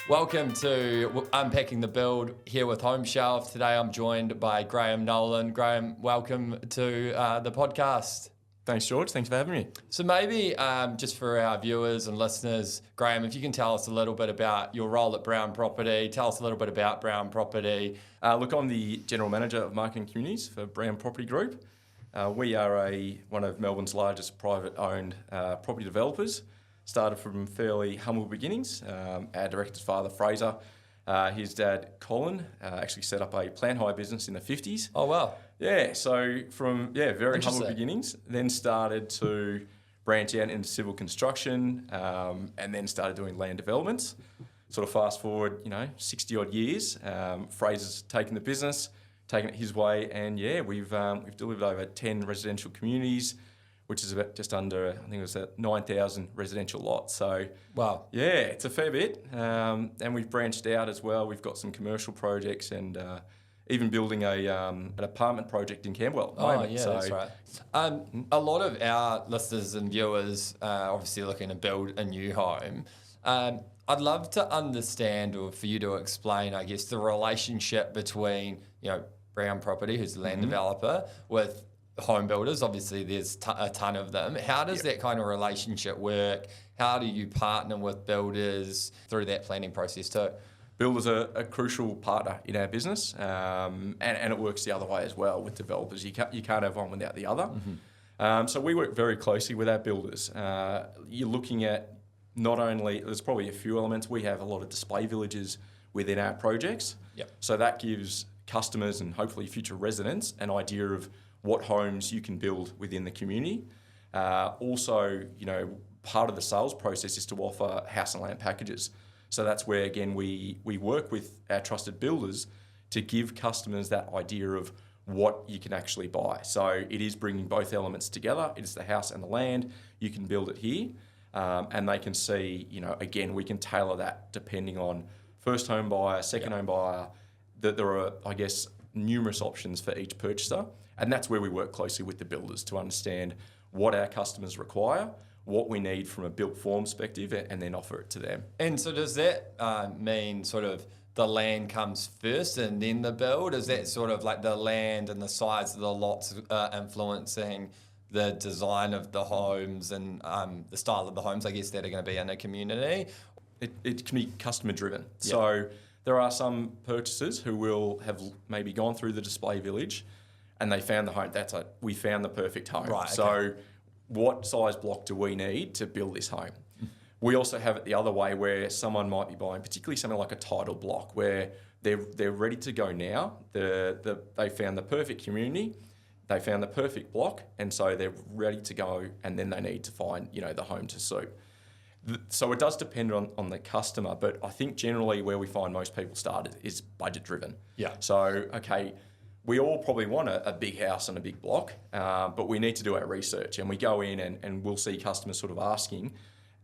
Welcome to Unpacking the Build here with Homeshelf. Today I'm joined by Graham Nolan. Graham, welcome to the podcast. Thanks, George. Thanks for having me. So maybe just for our viewers and listeners, Graham, if you can tell us a little bit about your role at Brown Property, tell us a little bit about Brown Property. Look, I'm the General Manager of Marketing Communities for Brown Property Group. We are one of Melbourne's largest private-owned property developers. Started from fairly humble beginnings. Our director's father, Fraser, his dad, Colin, actually set up a plant hire business in the 50s. Oh, wow. Yeah, so from very humble beginnings, then started to branch out into civil construction, and then started doing land developments. Sort of fast forward, 60-odd years. Fraser's taken the business, taken it his way, and we've delivered over 10 residential communities, which is about just under, I think it was 9,000 residential lots. So, wow. Yeah, it's a fair bit. And we've branched out as well. We've got some commercial projects and even building an apartment project in Camberwell at the moment. Yeah, that's right. A lot of our listeners and viewers are obviously looking to build a new home. I'd love to understand, or for you to explain, I guess, the relationship between, Brown Property, who's the land developer, with home builders. Obviously there's a ton of them. How does that kind of relationship work? How do you partner with builders through that planning process too? Builders are a crucial partner in our business, and it works the other way as well with developers. You can't have one without the other. So we work very closely with our builders. You're looking at not only, there's probably a few elements, we have a lot of display villages within our projects. Yep. So that gives customers and hopefully future residents an idea of what homes you can build within the community. Also, part of the sales process is to offer house and land packages. So that's where, again, we work with our trusted builders to give customers that idea of what you can actually buy. So it is bringing both elements together. It is the house and the land. You can build it here. And they can see, again, we can tailor that depending on first home buyer, second home buyer, that there are, I guess, numerous options for each purchaser. And that's where we work closely with the builders to understand what our customers require, what we need from a built form perspective, and then offer it to them. And so does that mean sort of the land comes first and then the build? Is that sort of like the land and the size of the lots influencing the design of the homes and the style of the homes, I guess, that are going to be in a community? It can be customer driven. Yep. So there are some purchasers who will have maybe gone through the display village and they found the home. We found the perfect home. Right, okay. So what size block do we need to build this home? We also have it the other way where someone might be buying, particularly something like a title block, where they're ready to go now. They found the perfect community, they found the perfect block, and so they're ready to go, and then they need to find the home to suit. So it does depend on the customer, but I think generally where we find most people started is budget driven. Yeah. So, okay, we all probably want a big house and a big block, but we need to do our research, and we go in and we'll see customers sort of asking,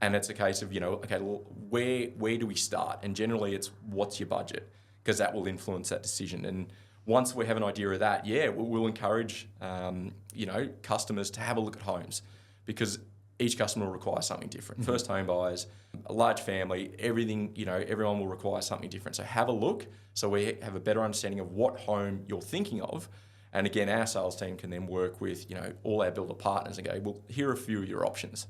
and it's a case of, okay, well, where do we start? And generally it's what's your budget, because that will influence that decision. And once we have an idea of that, we'll encourage, customers to have a look at homes, because each customer will require something different. First home buyers, a large family, everything, everyone will require something different. So have a look so we have a better understanding of what home you're thinking of. And again, our sales team can then work with, all our builder partners and go, well, here are a few of your options.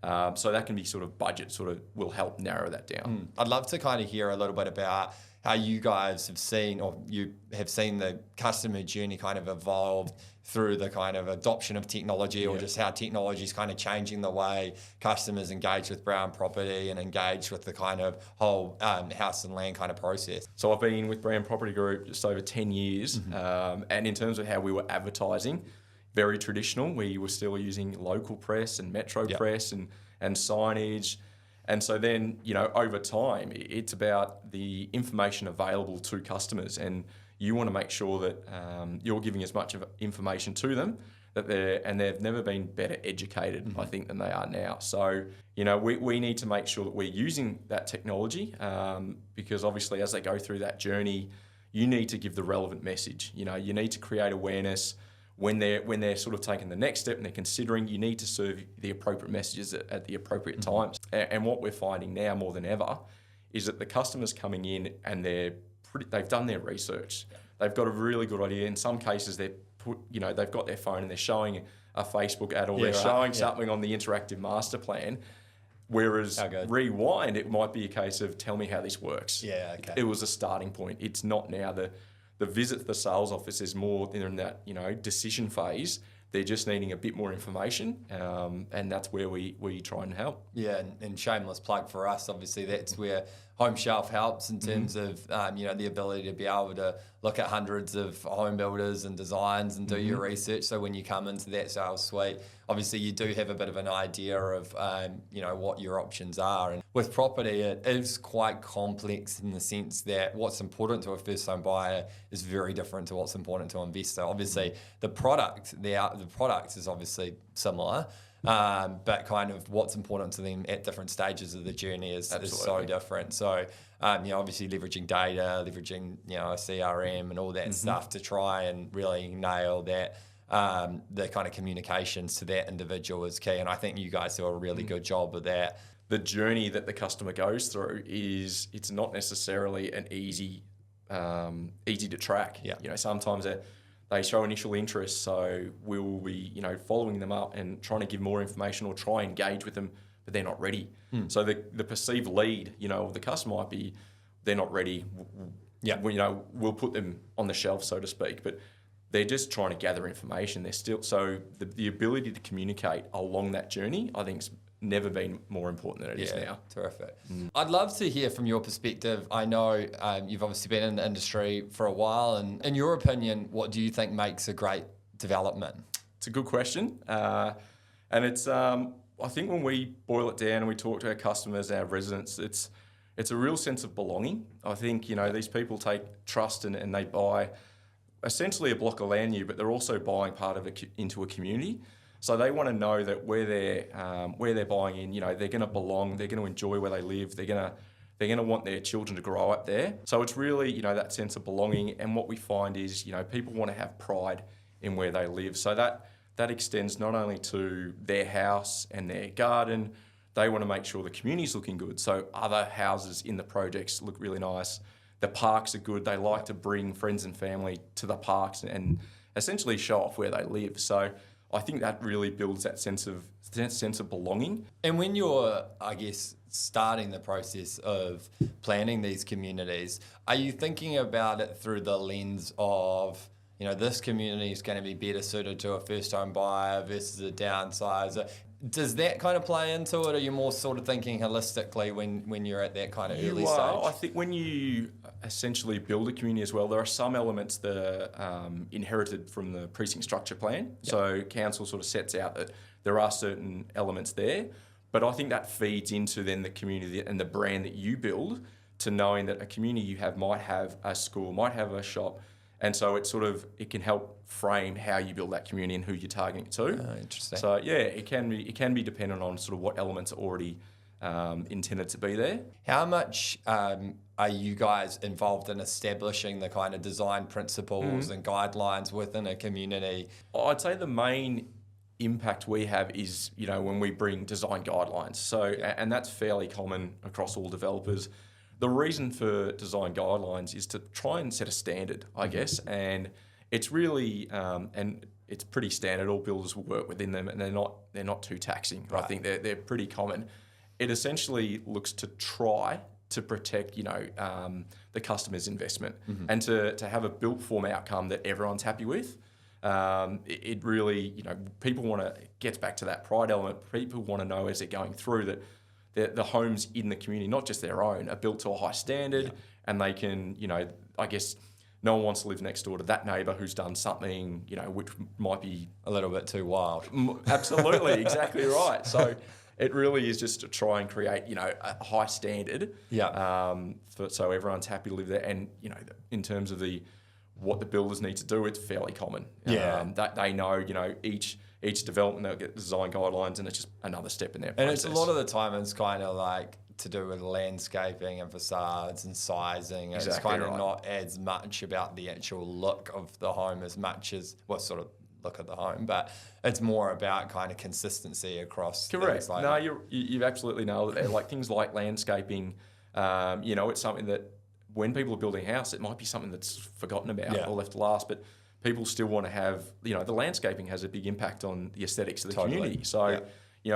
So that can be sort of budget, will help narrow that down. I'd love to kind of hear a little bit about how you guys have seen, or you have seen, the customer journey kind of evolved through the kind of adoption of technology, or just how technology is kind of changing the way customers engage with Brown Property and engage with the kind of whole house and land kind of process. So I've been with Brown Property Group just over 10 years. And in terms of how we were advertising, very traditional. We were still using local press and metro press and signage. And so then, over time, it's about the information available to customers, and you want to make sure that you're giving as much of information to them that they've never been better educated, I think, than they are now. So, we need to make sure that we're using that technology, because obviously as they go through that journey, you need to give the relevant message. You need to create awareness. When they're sort of taking the next step and they're considering, you need to serve the appropriate messages at the appropriate times. And what we're finding now more than ever is that the customer's coming in and they've done their research. They've got a really good idea. In some cases, they've got their phone and they're showing a Facebook ad, or they're showing something on the interactive master plan. Whereas rewind, it might be a case of, tell me how this works. Yeah, okay. It was a starting point. It's not now. The visit to the sales office is more in that, decision phase. They're just needing a bit more information, and that's where we try and help. Yeah, and shameless plug for us, obviously, that's where Homeshelf helps in terms of, the ability to be able to look at hundreds of home builders and designs and do your research. So when you come into that sales suite, obviously you do have a bit of an idea of, what your options are. And with property, it is quite complex in the sense that what's important to a first-time buyer is very different to what's important to an investor. Obviously, the product is obviously similar, but kind of what's important to them at different stages of the journey is so different. So, obviously leveraging data, leveraging, a CRM and all that stuff to try and really nail that, the kind of communications to that individual is key. And I think you guys do a really good job of that. The journey that the customer goes through it's not necessarily an easy to track. Yeah. Sometimes they show initial interest, so we'll be, following them up and trying to give more information or try and engage with them, but they're not ready. So the perceived lead, of the customer might be, they're not ready. We'll put them on the shelf, so to speak, but they're just trying to gather information. They're still, so the ability to communicate along that journey, I think, is never been more important than it is now. Terrific. I'd love to hear from your perspective. I know you've obviously been in the industry for a while, and in your opinion, what do you think makes a great development? It's a good question. And it's, I think when we boil it down and we talk to our customers, our residents, it's a real sense of belonging. I think, these people take trust and they buy essentially a block of land new, but they're also buying part of it into a community. So they want to know that where they're buying in, they're going to belong, they're going to enjoy where they live, they're going to want their children to grow up there. So it's really, that sense of belonging. And what we find is, people want to have pride in where they live. So that extends not only to their house and their garden, they want to make sure the community's looking good. So other houses in the projects look really nice. The parks are good. They like to bring friends and family to the parks and essentially show off where they live. So I think that really builds that sense of belonging. And when you're, I guess, starting the process of planning these communities, are you thinking about it through the lens of, this community is going to be better suited to a first-time buyer versus a downsizer? Does that kind of play into it, or are you more sort of thinking holistically when you're at that kind of early stage? I think when you essentially build a community as well, there are some elements that are inherited from the precinct structure plan. Yep. So council sort of sets out that there are certain elements there, but I think that feeds into then the community and the brand that you build, to knowing that a community you have might have a school, might have a shop. And so it can help frame how you build that community and who you're targeting it to. Oh, interesting. So it can be dependent on sort of what elements are already intended to be there. How much are you guys involved in establishing the kind of design principles and guidelines within a community? I'd say the main impact we have is, when we bring design guidelines. So, and that's fairly common across all developers. The reason for design guidelines is to try and set a standard, I guess, and it's really and it's pretty standard. All builders will work within them, and they're not too taxing. Right. I think they're pretty common. It essentially looks to try to protect, the customer's investment and to have a built form outcome that everyone's happy with. It really, people want to, gets back to that pride element. People want to know as they're going through that the homes in the community, not just their own, are built to a high standard, and they can, I guess no one wants to live next door to that neighbour who's done something, which might be a little bit too wild. Absolutely, exactly right. So it really is just to try and create, a high standard, so everyone's happy to live there. And, in terms of what the builders need to do, it's fairly common. That they know, each development, they'll get design guidelines, and it's just another step in their process. And it's a lot of the time it's kind of like to do with landscaping and facades and sizing. Exactly, it's kind of not as much about the actual look of the home as much as sort of look at the home, but it's more about kind of consistency across. Correct. Things like no, you've absolutely nailed it there. Like things like landscaping, It's something that when people are building a house, it might be something that's forgotten about or left to last, but people still want to have, the landscaping has a big impact on the aesthetics of the community. So,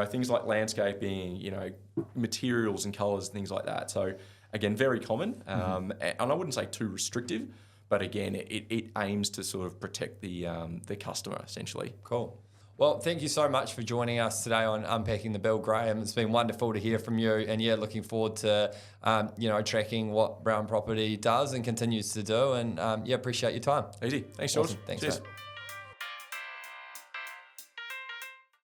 things like landscaping, materials and colours, things like that. So, again, very common. And I wouldn't say too restrictive, but again, it aims to sort of protect the customer, essentially. Cool. Well, thank you so much for joining us today on Unpacking the Build, Graham. It's been wonderful to hear from you, and looking forward to tracking what Brown Property does and continues to do. And appreciate your time. Easy. Thanks, George. Awesome. Thanks, Cheers. mate.